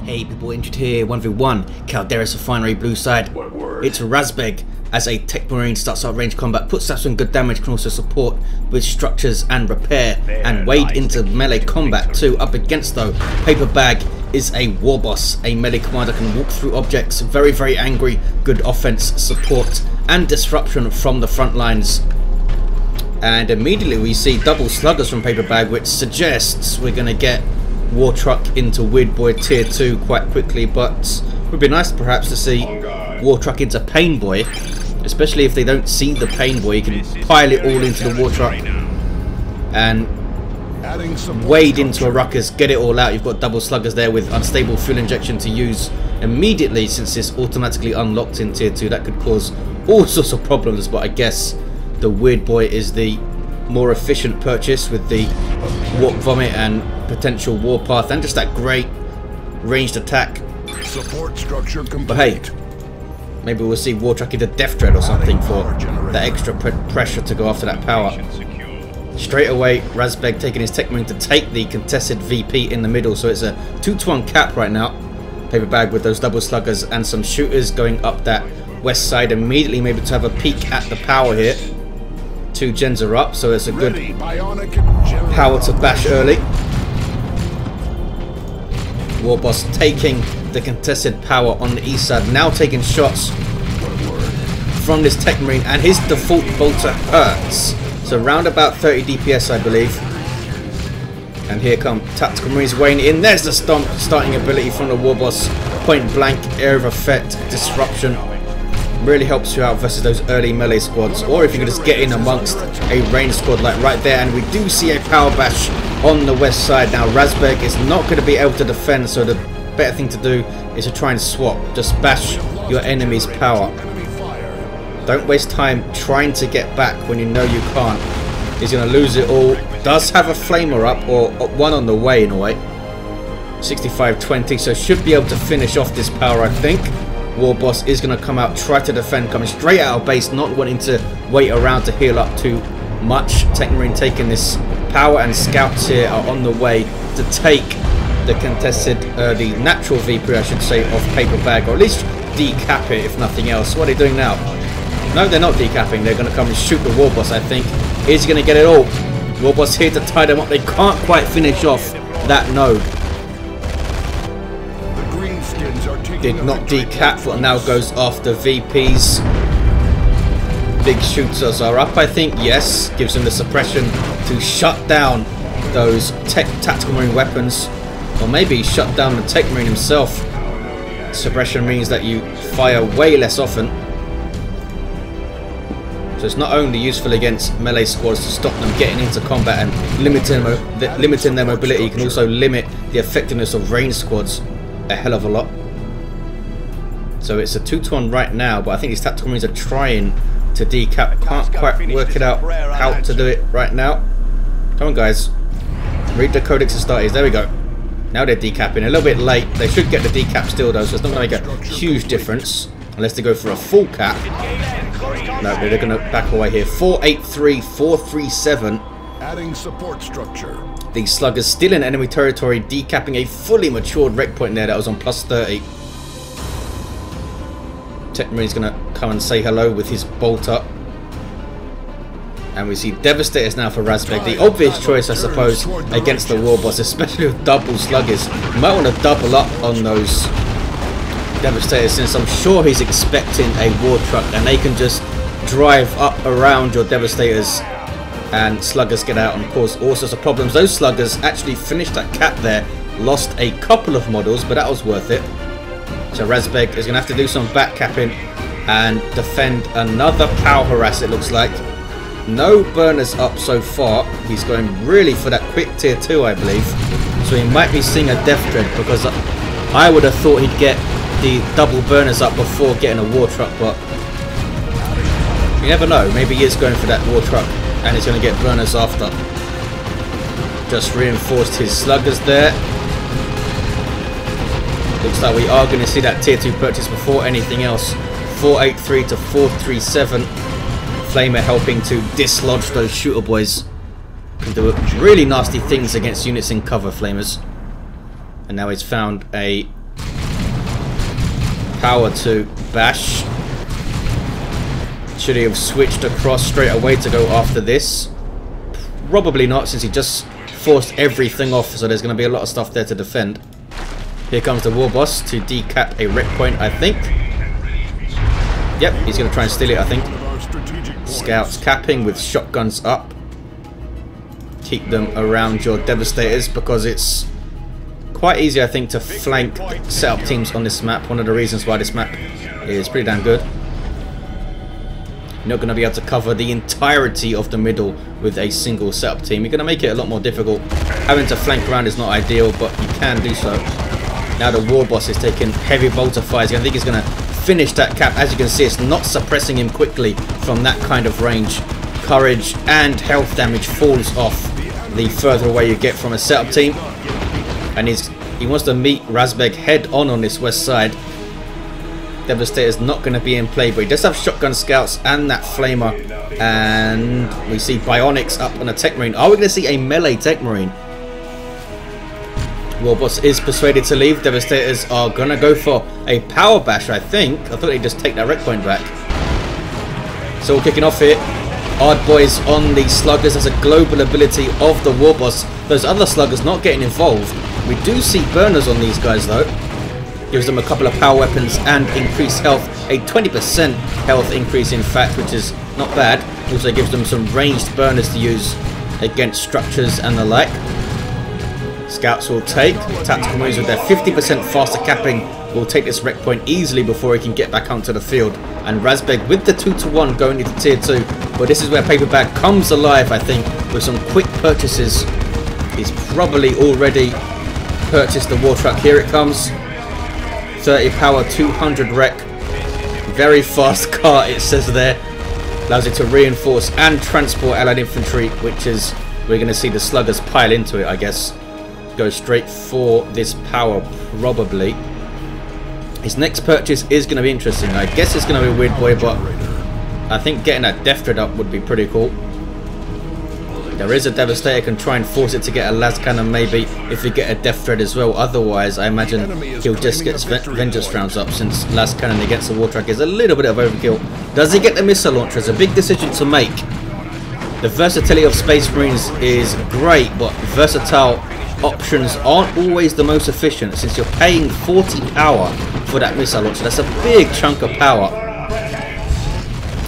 Hey people, Injured here, 1v1, Calderis Refinery, blue side. It's RAZBEG as a Techmarine starts out range combat, puts stats on good damage, can also support with structures and repair, and wade into melee combat too. Up against though, PaperBaG is a Warboss, a melee commander, can walk through objects, very angry, good offense, support and disruption from the front lines. And immediately we see double sluggers from PaperBaG, which suggests we're going to get War Truck into Weird Boy tier 2 quite quickly, but it would be nice perhaps to see War Truck into Pain Boy, especially if they don't see the Pain Boy. You can pile it all into the War Truck and wade into a ruckus, get it all out. You've got double sluggers there with unstable fuel injection to use immediately since it's automatically unlocked in tier 2. That could cause all sorts of problems, but I guess the Weird Boy is the more efficient purchase with the Warp Vomit and potential Warpath and just that great ranged attack. Support structure complete. But hey, maybe we'll see War Truck into Death Dread or something for that extra pressure to go after that power. Straight away, RAZBEG taking his Techmarine to take the contested VP in the middle, so it's a 2-to-1 cap right now. PaperBaG with those double sluggers and some shooters going up that west side immediately, maybe to have a peek at the power here. 2 gens are up, so it's a good power to bash early. Warboss taking the contested power on the east side, now taking shots from this Techmarine, and his default bolter hurts. So round about 30 DPS I believe. And here come Tactical Marines weighing in. There's the stomp, starting ability from the Warboss. Point blank, area of effect, disruption. Really helps you out versus those early melee squads, or if you can just get in amongst a ranged squad like right there. And we do see a power bash on the west side. Now RAZBEG is not going to be able to defend, so the better thing to do is to try and swap. Just bash your enemy's power. Don't waste time trying to get back when you know you can't. He's going to lose it all. Does have a flamer up, or one on the way in a way. 65-20, so should be able to finish off this power, I think. Warboss is going to come out, try to defend, coming straight out of base, not wanting to wait around to heal up too much. Techmarine taking this power, and scouts here are on the way to take the contested, the natural VP I should say, of PaperBaG, or at least decap it if nothing else. What are they doing now? No, they're not decapping, they're going to come and shoot the Warboss I think. Is he going to get it all? Warboss here to tie them up, they can't quite finish off that node. Did not decap, but now goes after VPs. Big shooters are up, I think. Yes, gives them the suppression to shut down those tactical marine weapons, or maybe shut down the Techmarine himself. Suppression means that you fire way less often, so it's not only useful against melee squads to stop them getting into combat and limiting their mobility, you can also limit the effectiveness of ranged squads a hell of a lot. So it's a 2-to-1 right now, but I think these tactical marines are trying to decap. Can't quite work it out how to do it right now. Come on guys, read the Codex Astartes. There we go. Now they're decapping. A little bit late. They should get the decap still though, so it's not going to make a huge difference unless they go for a full cap. No, they're going to back away here. 483, 437. Adding support structure. These sluggers still in enemy territory, decapping a fully matured wreck point there that was on plus 30. Techmarine's going to come and say hello with his bolt up. And we see Devastators now for RAZBEG. The obvious choice, I suppose, against the Warboss, especially with double sluggers. You might want to double up on those Devastators, since I'm sure he's expecting a War Truck, and they can just drive up around your Devastators and sluggers get out and cause all sorts of problems. Those sluggers actually finished that cap there, lost a couple of models, but that was worth it. So RAZBEG is going to have to do some back capping and defend another power harass, it looks like. No burners up so far. He's going really for that quick tier 2 I believe, so he might be seeing a Death Dread, because I would have thought he'd get the double burners up before getting a War Truck, but you never know, maybe he is going for that War Truck and he's going to get burners after. Just reinforced his sluggers there. Looks like we are going to see that tier 2 purchase before anything else. 483 to 437. Flamer helping to dislodge those shooter boys. Can do really nasty things against units in cover, Flamers. And now he's found a power to bash. Should he have switched across straight away to go after this? Probably not, since he just forced everything off, so there's going to be a lot of stuff there to defend. Here comes the Warboss to decap a wreck point, I think. Yep, he's going to try and steal it, I think. Scouts capping with shotguns up. Keep them around your Devastators, because it's quite easy, I think, to flank setup teams on this map. One of the reasons why this map is pretty damn good. You're not going to be able to cover the entirety of the middle with a single setup team. You're going to make it a lot more difficult. Having to flank around is not ideal, but you can do so. Now the Warboss is taking heavy bolter fires. I think he's going to finish that cap. As you can see, it's not suppressing him quickly from that kind of range. Courage and health damage falls off the further away you get from a setup team. And he wants to meet RAZBEG head on this west side. Devastator's not going to be in play, but he does have shotgun scouts and that flamer. And we see bionics up on a Techmarine. Are we going to see a melee Techmarine? Warboss is persuaded to leave. Devastators are going to go for a power bash, I think. I thought they'd just take that wreck point back. So we're kicking off here. Hard boys on the sluggers as a global ability of the Warboss. Those other sluggers not getting involved. We do see burners on these guys though. Gives them a couple of power weapons and increased health. A 20% health increase in fact, which is not bad. Also gives them some ranged burners to use against structures and the like. Scouts will take. Tactical moves with their 50% faster capping will take this wreck point easily before he can get back onto the field. And RAZBEG with the 2-to-1 going into tier 2. But this is where PaperBaG comes alive, I think, with some quick purchases. He's probably already purchased the war truck. Here it comes. 30 power, 200 wreck. Very fast car, it says there. Allows it to reinforce and transport allied infantry, which is, we're going to see the sluggers pile into it, I guess. Go straight for this power, probably. His next purchase is going to be interesting. I guess it's going to be a weird boy, but I think getting that death thread up would be pretty cool. There is a Devastator, can try and force it to get a las cannon maybe if you get a death thread as well. Otherwise, I imagine he'll just get vengeance rounds up, since las cannon against the war truck is a little bit of overkill. Does he get the missile launcher? It's a big decision to make. The versatility of Space Marines is great, but versatile options aren't always the most efficient, since you're paying 40 power for that missile launcher. That's a big chunk of power.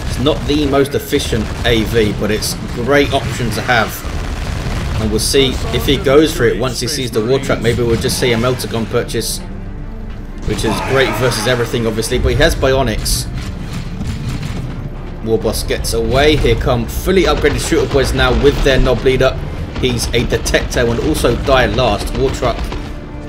It's not the most efficient AV, but it's a great option to have. And we'll see if he goes for it once he sees the war truck. Maybe we'll just see a melter gun purchase, which is great versus everything obviously, but he has bionics. Warboss gets away. Here come fully upgraded shooter boys now with their knob leader. He's a detector and will also die last. War truck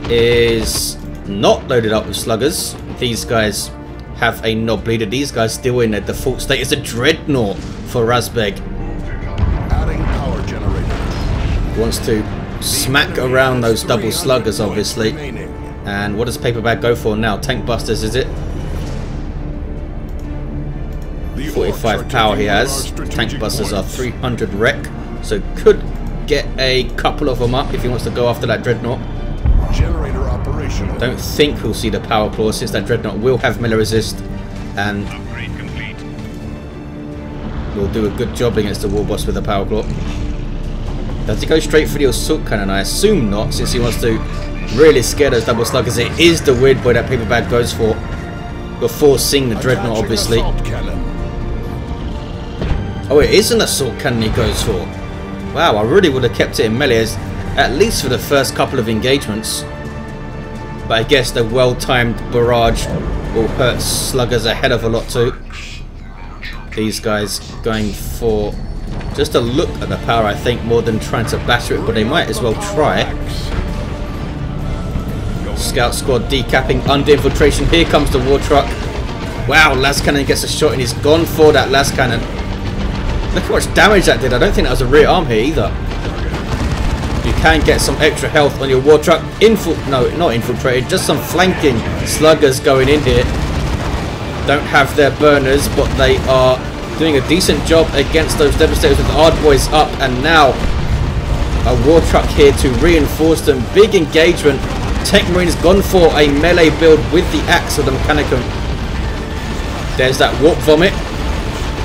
is not loaded up with sluggers. These guys have a knob leader. These guys still in their default state. It's a dreadnought for RAZBEG. Adding power generator. Wants to smack around those double sluggers obviously. And what does PaperBaG go for now? Tank busters, is it? 45 power he has. Tank busters are 300 wreck, so could get a couple of them up if he wants to go after that dreadnought. Generator operational. Don't think we'll see the power claw, since that dreadnought will have melee resist and will do a good job against the Warboss with the power claw. Does he go straight for the assault cannon? I assume not, since he wants to really scare those double sluggers. It is the weird boy that PaperBaG goes for before seeing the dreadnought obviously. Oh, it is an assault cannon he goes for. Wow, I really would have kept it in melee, at least for the first couple of engagements. But I guess the well-timed barrage will hurt sluggers a hell of a lot too. These guys going for just a look at the power, I think, more than trying to batter it, but they might as well try. Scout squad decapping under infiltration. Here comes the war truck. Wow, las cannon gets a shot and he's gone for that las cannon. Look how much damage that did. I don't think that was a rear arm here either. You can get some extra health on your war truck. No, not infiltrated, just some flanking sluggers going in here. Don't have their burners, but they are doing a decent job against those Devastators with the hard boys up. And now a war truck here to reinforce them. Big engagement Techmarine's gone for a melee build with the axe of the Mechanicum. There's that Warp Vomit,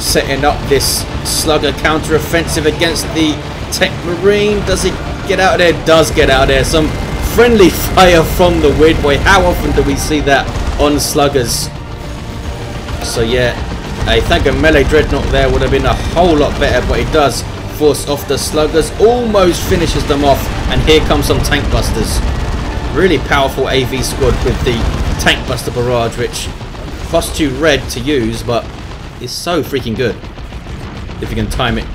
setting up this Slugger counter-offensive against the Techmarine. Does it get out of there? Does get out of there. Some friendly fire from the Weird Boy. How often do we see that on Sluggers? So yeah, I think a melee Dreadnought there would have been a whole lot better, but it does force off the Sluggers, almost finishes them off, and here comes some Tank Busters. Really powerful AV squad with the Tank Buster Barrage, which costs you red to use, but is so freaking good if you can time it.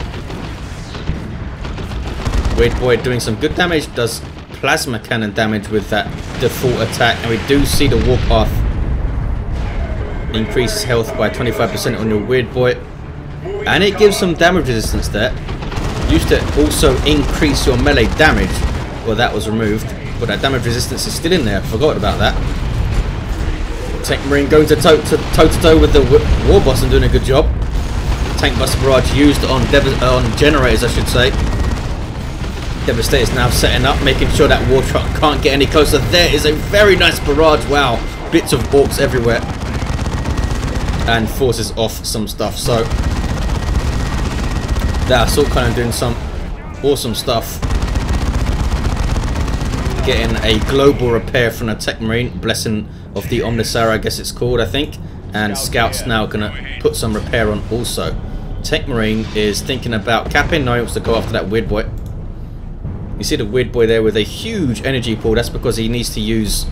Weird Boy doing some good damage, does plasma cannon damage with that default attack, and we do see the Warpath increases health by 25% on your Weird Boy, and it gives some damage resistance there. Used to also increase your melee damage, well that was removed, but that damage resistance is still in there. Forgot about that. Techmarine going to toe to toe with the Warboss and doing a good job. Tank Buster Barrage used on generators, I should say. Devastator's now setting up, making sure that War Truck can't get any closer. There is a very nice barrage. Wow, bits of Orks everywhere, and forces off some stuff. So that's all kind of doing some awesome stuff. Getting a global repair from a Techmarine, Blessing of the Omnisara, I guess it's called, I think. And Scout's now going to put some repair on also. Techmarine is thinking about capping. Now he wants to go after that Weird Boy. You see the Weird Boy there with a huge energy pool. That's because he needs to use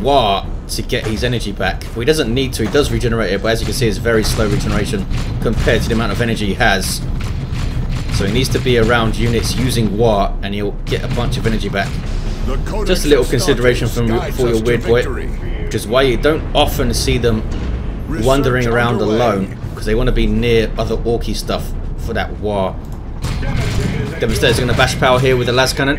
War to get his energy back. Well, he doesn't need to. He does regenerate it, but as you can see, it's very slow regeneration compared to the amount of energy he has. So he needs to be around units using War, and he'll get a bunch of energy back. Just a little consideration for your Weird Boy, which is why you don't often see them wandering around alone, because they want to be near other Orky stuff for that War. Devastator's going to bash power here with the las cannon.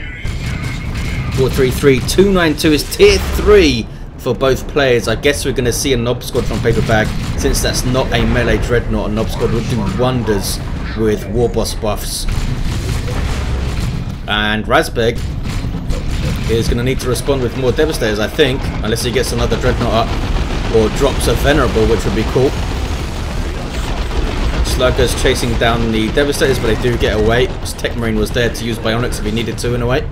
433, 292 is tier 3 for both players. I guess we're going to see a Nob Squad from PaperBaG, since that's not a melee Dreadnought. A Nob Squad would do wonders with Warboss buffs. And RAZBEG is going to need to respond with more Devastators, I think, unless he gets another Dreadnought up or drops a Venerable, which would be cool. Sluggers chasing down the Devastators, but they do get away. Techmarine was there to use Bionics if he needed to in a way.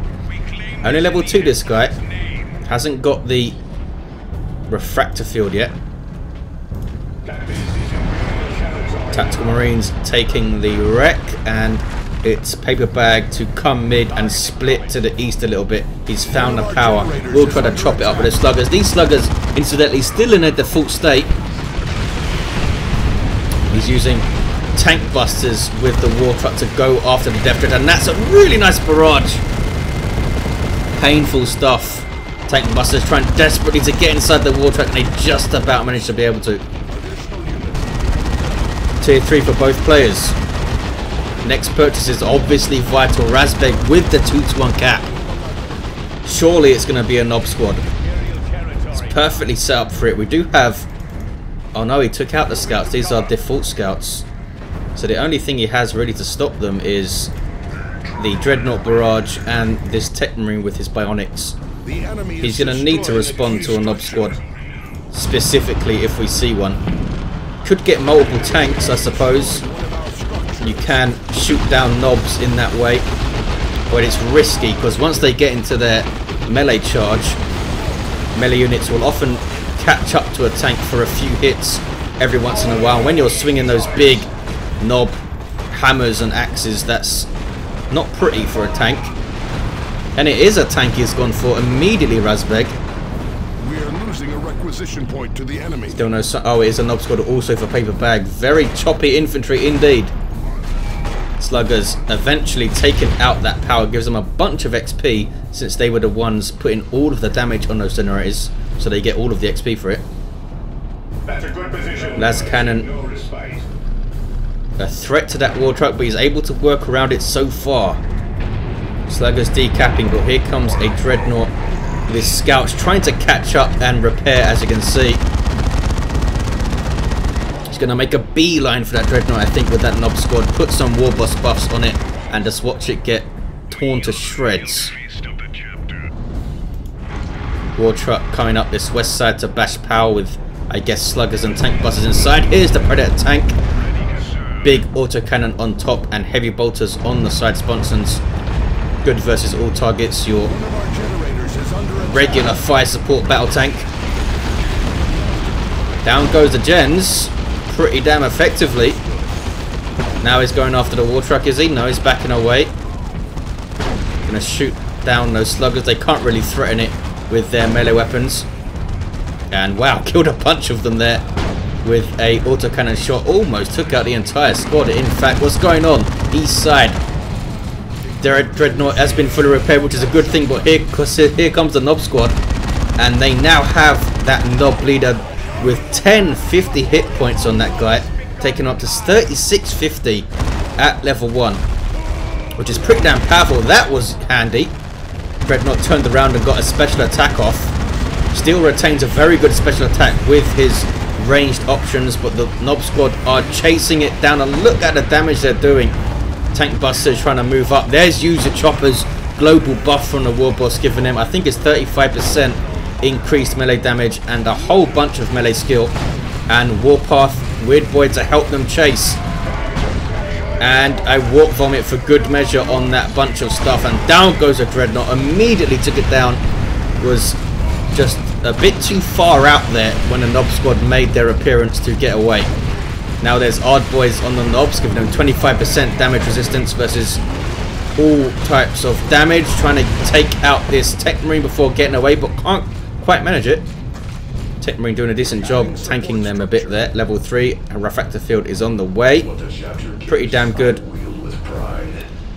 Only level 2 this guy. Hasn't got the Refractor Field yet. Tactical Marines taking the wreck, and it's PaperBaG to come mid and split to the east a little bit. He's found the power. We'll try to chop it up with the Sluggers. These Sluggers, incidentally, still in their default state. He's using Tank Busters with the War Truck to go after the Death Dread, and that's a really nice barrage. Painful stuff. Tank Busters trying desperately to get inside the War Truck, and they just about managed to be able to. Tier 3 for both players. Next purchase is obviously vital. RAZBEG with the 2-to-1 cap. Surely it's going to be a Nob Squad. It's perfectly set up for it. We do have... Oh no, he took out the Scouts. These are default Scouts. So the only thing he has really to stop them is the Dreadnought Barrage and this Techmarine with his Bionics. He's going to need to respond to a Nob Squad, specifically if we see one. Could get multiple tanks, I suppose. You can shoot down Nobs in that way, but it's risky because once they get into their melee charge, melee units will often catch up to a tank for a few hits every once in a while. When you're swinging those big Nob hammers and axes, that's not pretty for a tank. And it is a tank he's gone for immediately, RAZBEG. We are losing a requisition point to the enemy. Still no. Oh, it is a Nob Squad also for PaperBaG. Very choppy infantry indeed. Sluggers eventually taking out that power, gives them a bunch of XP since they were the ones putting all of the damage on those generators, so they get all of the XP for it. That's a good position. Las Cannon, a threat to that War Truck, but he's able to work around it so far. Sluggers decapping, but here comes a Dreadnought with his Scouts trying to catch up and repair, as you can see. He's going to make a beeline for that Dreadnought, I think, with that Nob Squad. Put some Warboss buffs on it and just watch it get torn to shreds. war truck coming up this west side to bash power with, I guess, sluggers and tank busters inside. Here's the Predator tank. Big autocannon on top and heavy bolters on the side sponsons. Good versus all targets. Your regular fire support battle tank. Down goes the gens. Pretty damn effectively. Now he's going after the war truck, is he? No, he's backing away. Gonna shoot down those sluggers. They can't really threaten it with their melee weapons. And wow, killed a bunch of them there with a autocannon shot. Almost took out the entire squad. In fact, what's going on? East side. Their dreadnought has been fully repaired, which is a good thing, but here comes the Nob squad. And they now have that Nob leader with 1050 hit points on that guy, taking up to 3650 at level 1, which is pretty damn powerful. That was handy. Dreadnought turned around and got a special attack off. Still retains a very good special attack with his ranged options, but the Nob squad are chasing it down, and look at the damage they're doing. Tank busters trying to move up. There's user choppers, global buff from the Warboss, giving them, I think it's 35% increased melee damage and a whole bunch of melee skill. And Warpath, Weird Boy to help them chase. And I Warp Vomit for good measure on that bunch of stuff, and down goes a Dreadnought. Immediately took it down. Was just a bit too far out there when the Nob squad made their appearance to get away. Now there's Odd Boys on the Nobs, giving them 25% damage resistance versus all types of damage, trying to take out this Techmarine before getting away, but can't quite manage it. Techmarine doing a decent job tanking them a bit there. Level 3, a refractor field is on the way. Pretty damn good.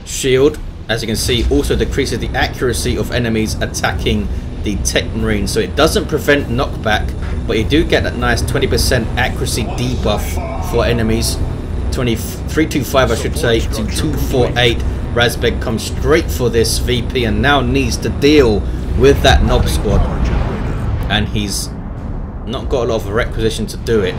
Shield, as you can see, also decreases the accuracy of enemies attacking the Techmarine, so it doesn't prevent knockback, but you do get that nice 20% accuracy debuff for enemies. 325, I should say, to 248. RAZBEG comes straight for this VP and now needs to deal with that Nob squad, and he's not got a lot of requisition to do it,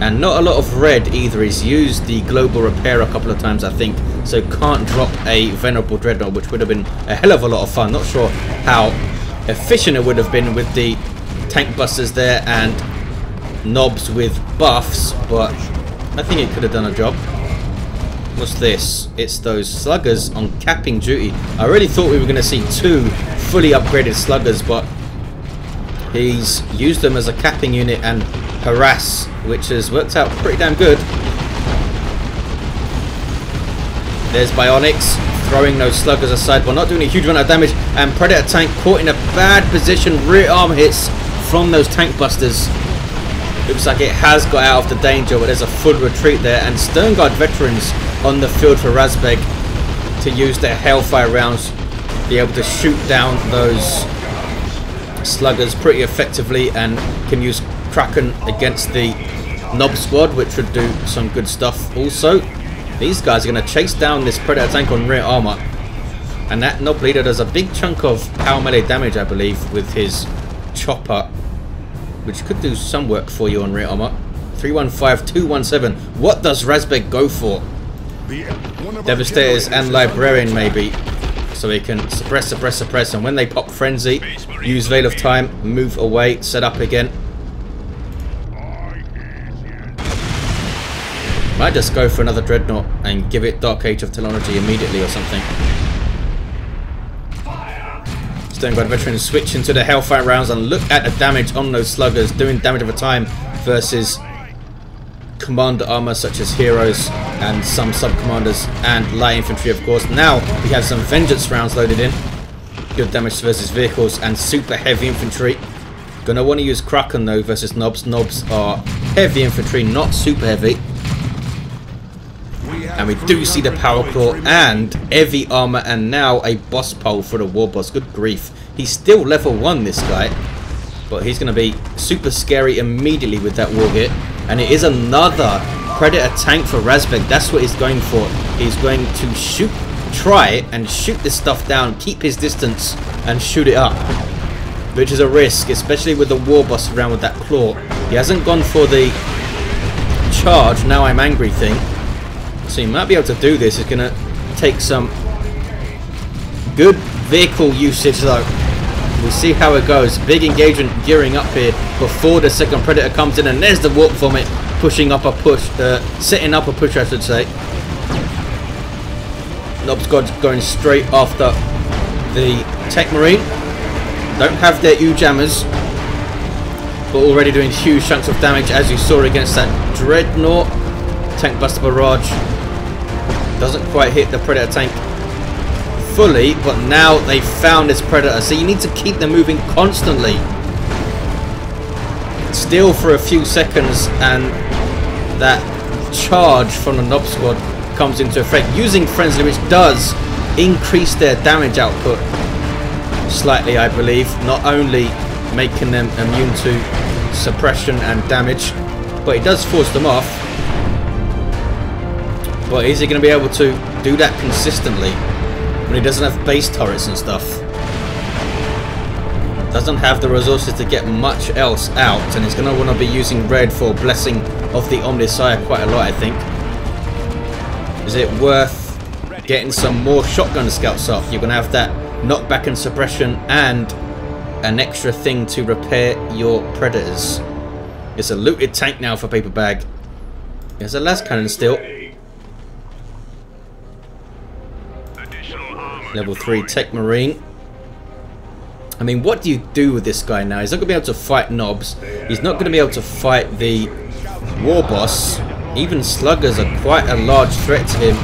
and not a lot of red either. He's used the global repair a couple of times, I think, so can't drop a venerable dreadnought, which would have been a hell of a lot of fun. Not sure how efficient it would have been with the tank busters there and Nobs with buffs, but I think it could have done a job. What's this? It's those sluggers on capping duty. I really thought we were going to see 2 fully upgraded sluggers, but he's used them as a capping unit and harass, which has worked out pretty damn good. There's Bionics throwing those sluggers aside, but not doing a huge amount of damage, and Predator tank caught in a bad position. Rear arm hits from those tank busters. Looks like it has got out of the danger, but there's a full retreat there, and Sternguard veterans on the field for RAZBEG to use their Hellfire rounds, be able to shoot down those sluggers pretty effectively, and can use Kraken against the Nob squad, which would do some good stuff. Also, these guys are going to chase down this Predator tank on rear armor, and that Nob leader does a big chunk of power melee damage, I believe, with his chopper, which could do some work for you on rear armor. 315, 217. What does RAZBEG go for? Devastators and Librarian maybe, so they can suppress, and when they pop Frenzy, use Veil of Time, move away, set up again. Might just go for another Dreadnought and give it Dark Age of Technology immediately or something. Sternguard veterans switch into the Hellfire rounds, and look at the damage on those sluggers, doing damage over time versus commander armor such as heroes and some sub-commanders and light infantry, of course. Now we have some vengeance rounds loaded in. Good damage versus vehicles and super heavy infantry. Gonna want to use Kraken though versus Nobs. Nobs are heavy infantry, not super heavy. And we do see the Power Claw and heavy armor, and now a boss pole for the Warboss. Good grief. He's still level 1, this guy, but he's going to be super scary immediately with that war hit. And it is another Predator tank for RAZBEG. That's what he's going for. He's going to try and shoot this stuff down, keep his distance, and shoot it up, which is a risk, especially with the Warboss around with that claw. He hasn't gone for the charge, now I'm angry thing. So you might be able to do this. It's going to take some good vehicle usage though. We'll see how it goes. Big engagement gearing up here before the second Predator comes in, and there's the Warp Vomit pushing up a push, setting up a push, I should say. Nob Squad's going straight after the Techmarine. Don't have their G.U.G jammers, but already doing huge chunks of damage, as you saw against that Dreadnought. Tank Buster Barrage doesn't quite hit the Predator tank fully, but now they've found this Predator, so you need to keep them moving constantly. Still for a few seconds, and that charge from the Nob Squad comes into effect, using Frenzy, which does increase their damage output slightly, I believe, not only making them immune to suppression and damage, but it does force them off. But is he going to be able to do that consistently when he doesn't have base turrets and stuff? Doesn't have the resources to get much else out, and he's going to want to be using red for Blessing of the Omnisire quite a lot, I think. Is it worth getting some more shotgun scouts up? You're going to have that knockback and suppression and an extra thing to repair your Predators. It's a looted tank now for PaperBaG. There's a las cannon still. Level 3 Techmarine. I mean, what do you do with this guy now? He's not going to be able to fight Nobs. He's not going to be able to fight the Warboss. Even Sluggers are quite a large threat to him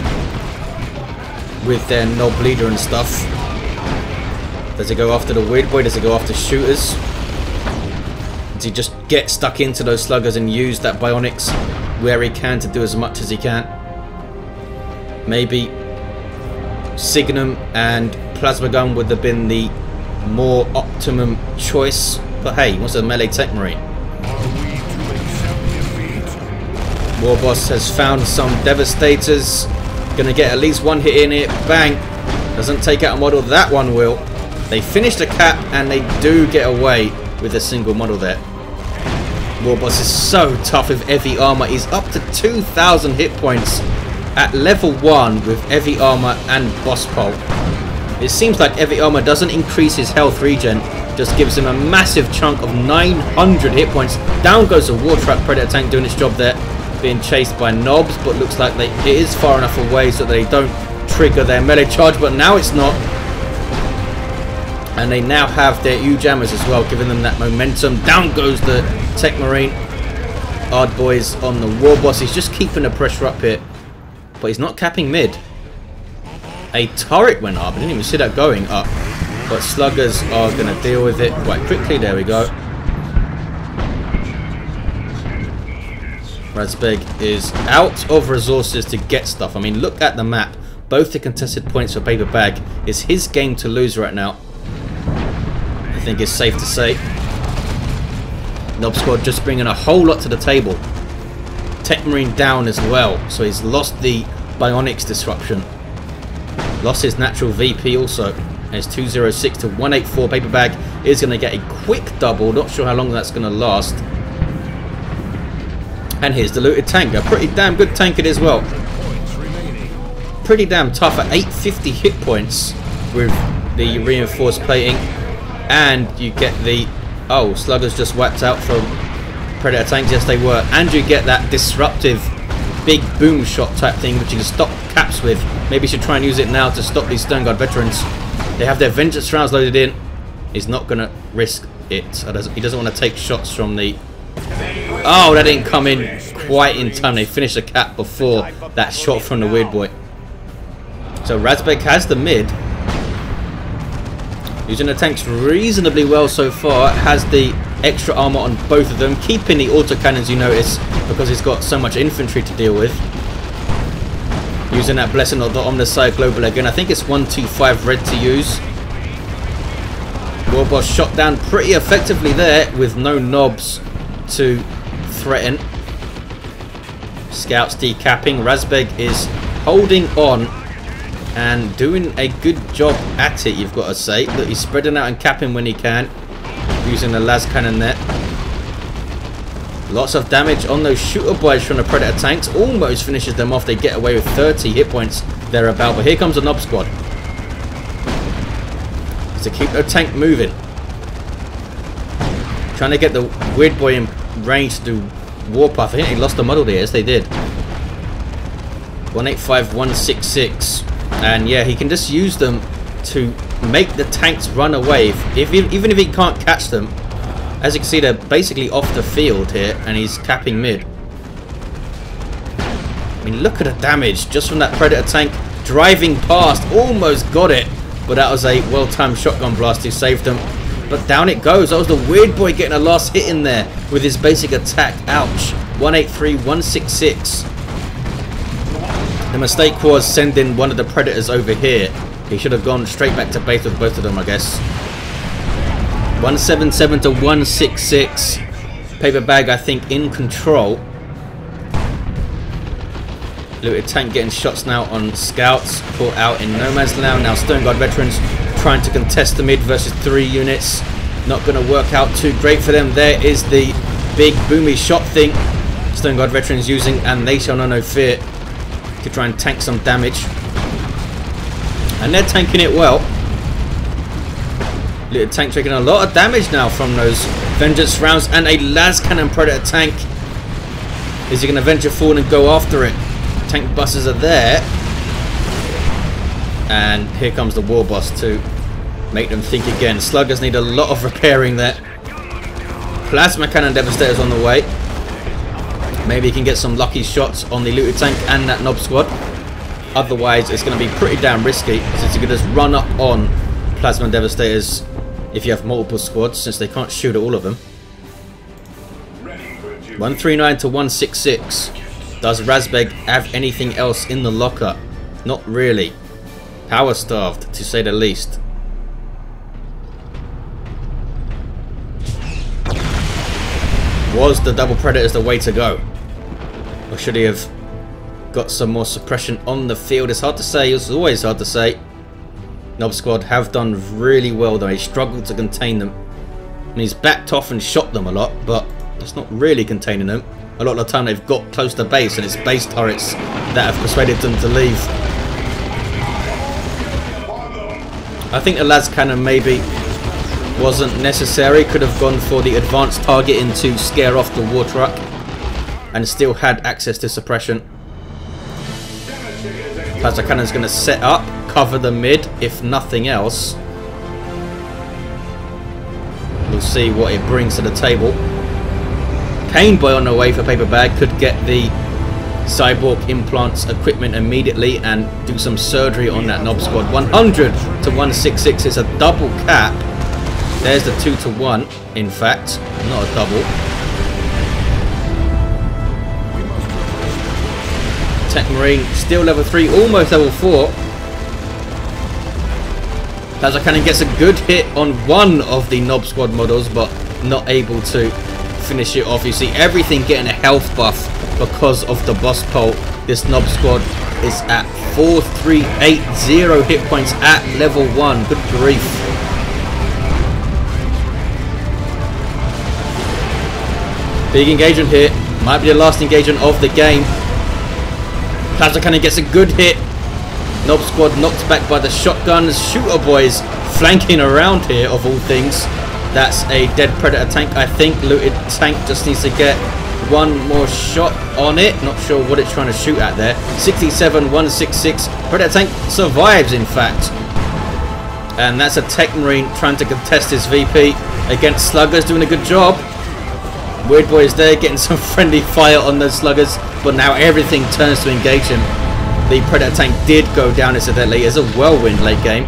with their Nob Leader and stuff. Does he go after the Weird Boy? Does he go after shooters? Does he just get stuck into those Sluggers and use that Bionics where he can to do as much as he can? Maybe Signum and Plasma Gun would have been the more optimum choice, but hey, he wants a melee Techmarine. Warboss has found some Devastators, gonna get at least one hit in it. Bang! Doesn't take out a model, that one will. They finish the cap and they do get away with a single model there. Warboss is so tough with heavy armor. He's up to 2,000 hit points at level 1 with heavy armor and boss pole. It seems like heavy armor doesn't increase his health regen, just gives him a massive chunk of 900 hit points. Down goes the War Trap Predator tank doing its job there, being chased by Nobs, but looks like it is far enough away so that they don't trigger their melee charge, but now it's not. And they now have their G.U.G jammers as well, giving them that momentum. Down goes the Techmarine. Hard boys on the Warboss. He's just keeping the pressure up here, but he's not capping mid. A turret went up. I didn't even see that going up, but Sluggers are going to deal with it quite quickly. There we go. RAZBEG is out of resources to get stuff. I mean, look at the map. Both the contested points for PaperBaG. It's his game to lose right now, I think it's safe to say. Nob Squad just bringing a whole lot to the table. Techmarine down as well, so he's lost the Bionics disruption. Lost his natural VP also. It's 206 to 184. PaperBaG is going to get a quick double. Not sure how long that's going to last. And here's the looted tank. A pretty damn good tank it is as well. Pretty damn tough at 850 hit points with the reinforced plating. And you get the... Oh, Sluggers just wiped out from Predator tanks. Yes, they were. And you get that disruptive big boom shot type thing, which you can stop caps with. Maybe you should try and use it now to stop these Stern Guard veterans. They have their Vengeance rounds loaded in. He's not going to risk it. He doesn't want to take shots from the... Oh, that didn't come in quite in time. They finished the cap before that shot from the Weird Boy. So RAZBEG has the mid. Using the tanks reasonably well so far. Has the extra armor on both of them. Keeping the autocannons, you notice, because he's got so much infantry to deal with. Using that Blessing of the Omnisire Global again. I think it's 125 red to use. Warboss shot down pretty effectively there with no Nobs to threaten. Scouts decapping. RAZBEG is holding on and doing a good job at it, you've got to say. Look, he's spreading out and capping when he can, using the las cannon there. Lots of damage on those shooter boys from the Predator tanks. Almost finishes them off. They get away with 30 hit points thereabout. But here comes the Nob Squad. To keep the tank moving. Trying to get the Weird Boy in range to do Warpath. I think they lost the model there. Yes, they did. 185, 166. And yeah, he can just use them to make the tanks run away. Even if he can't catch them. As you can see, they're basically off the field here, and he's capping mid. I mean, look at the damage just from that Predator tank driving past. Almost got it, but that was a well-timed shotgun blast who saved them. But down it goes. That was the Weird Boy getting a last hit in there with his basic attack. Ouch. 183, 166. The mistake was sending one of the Predators over here. He should have gone straight back to base with both of them, I guess. 177 to 166. PaperBaG, I think, in control. Looted tank getting shots now on scouts. Caught out in no man's land. Now Stone Guard veterans trying to contest the mid versus 3 units. Not going to work out too great for them. There is the big boomy shot thing. Stone Guard veterans using, and they shall know no fear, to try and tank some damage. And they're tanking it well. Looted tank taking a lot of damage now from those Vengeance rounds, and a las cannon Predator tank. Is he going to venture forward and go after it? Tank buses are there. And here comes the Warboss to make them think again. Sluggers need a lot of repairing there. Plasma cannon Devastators on the way. Maybe he can get some lucky shots on the looted tank and that Nob squad. Otherwise, it's going to be pretty damn risky, since you can just run up on Plasma Devastators if you have multiple squads, since they can't shoot at all of them. 139 to 166. Does RAZBEG have anything else in the locker? Not really. Power starved, to say the least. Was the double Predators the way to go? Or should he have got some more suppression on the field? It's hard to say. It's always hard to say. Nob squad have done really well though. He struggled to contain them. And he's backed off and shot them a lot, but that's not really containing them. A lot of the time they've got close to base, and it's base turrets that have persuaded them to leave. I think the las cannon maybe wasn't necessary. Could have gone for the advanced targeting to scare off the war truck, and still had access to suppression. Plasma cannon's going to set up, cover the mid, if nothing else. We'll see what it brings to the table. Cane Boy on the way for PaperBaG could get the cyborg implants equipment immediately and do some surgery on that Nob squad. 100 to 166 is a double cap. There's the 2 to 1, in fact, not a double. Techmarine still level 3, almost level 4. Plasma Cannon gets a good hit on one of the Nob squad models, but not able to finish it off. You see everything getting a health buff because of the boss pole. This Nob squad is at 4380 hit points at level 1. Good grief. Big engagement here. Might be the last engagement of the game. Plasma Cannon gets a good hit. Nob squad knocked back by the shotguns. Shooter boys flanking around here, of all things. That's a dead Predator tank, I think. Looted tank just needs to get one more shot on it. Not sure what it's trying to shoot at there. 67, 166. Predator tank survives, in fact. And that's a Techmarine trying to contest his VP against Sluggers, doing a good job. Weird Boy is there, getting some friendly fire on those Sluggers, but now everything turns to engage him. The Predator tank did go down incidentally. It's a whirlwind late game.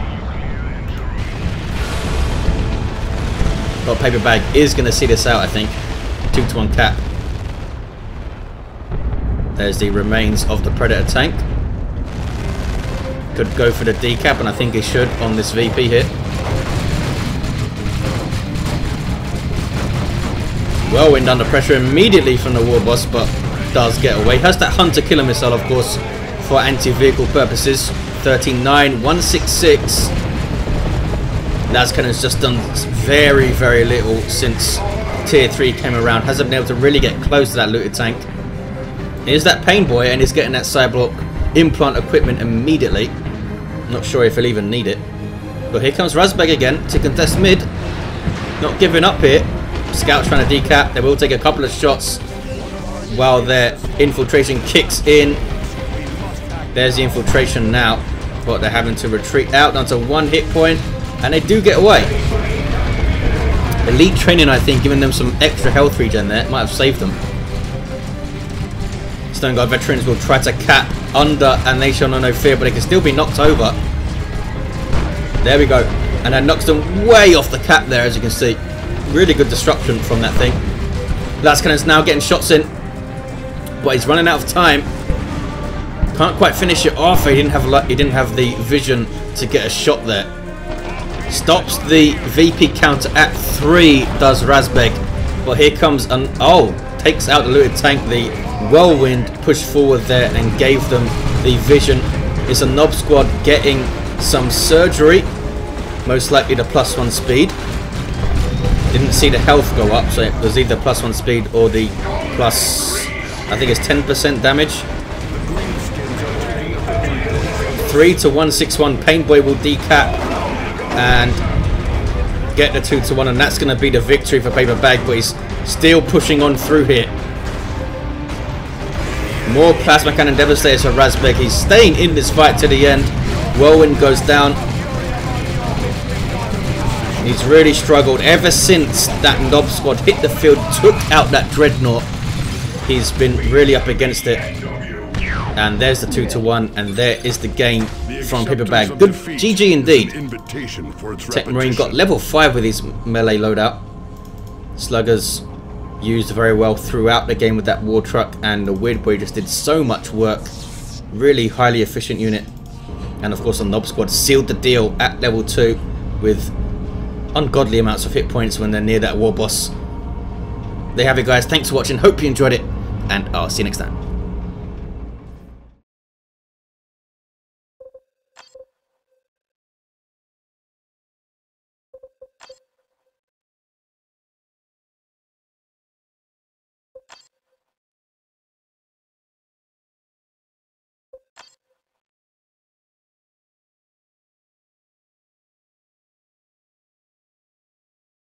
But PaperBaG is going to see this out, I think. 2 to 1 cap. There's the remains of the Predator tank. Could go for the decap, and I think he should on this VP here. Whirlwind under pressure immediately from the Warboss, but does get away. Has that Hunter Killer Missile, of course, for anti-vehicle purposes. 39, 166. Las Cannon's just done very, very little since Tier 3 came around. Hasn't been able to really get close to that looted tank. Here's that Pain Boy, and he's getting that Cyborg implant equipment immediately. Not sure if he'll even need it. But here comes RAZBEG again to contest mid. Not giving up here. Scouts trying to decap. They will take a couple of shots while their infiltration kicks in. There's the infiltration now, but they're having to retreat out down to 1 hit point, and they do get away. Elite training, I think, giving them some extra health regen there, might have saved them. Stone Guard veterans will try to cap under, and they shall know no fear, but they can still be knocked over. There we go, and that knocks them way off the cap there, as you can see. Really good destruction from that thing. Lascannon's now getting shots in, but he's running out of time. Can't quite finish it off. He didn't have the vision to get a shot there. Stops the VP counter at 3, does RAZBEG. But here comes an takes out the looted tank. The whirlwind pushed forward there and gave them the vision. It's a Nob squad getting some surgery, most likely the +1 speed. Didn't see the health go up, so it was either +1 speed or the plus, I think it's 10% damage. 3 to 161. Painboy will decap and get the 2 to 1, and that's going to be the victory for PaperBaG, but he's still pushing on through here. More plasma cannon devastators for RAZBEG. He's staying in this fight to the end. Whirlwind goes down. He's really struggled ever since that Nob squad hit the field, took out that Dreadnought. He's been really up against it. And there's the 2 to 1, and there is the game from PaperBaG. Good GG indeed. Techmarine got level 5 with his melee loadout. Sluggers used very well throughout the game with that war truck, and the Weird Boy just did so much work. Really highly efficient unit. And of course the Nob squad sealed the deal at level 2 with ungodly amounts of hit points when they're near that Warboss. There you have it, guys. Thanks for watching. Hope you enjoyed it, and I'll see you next time.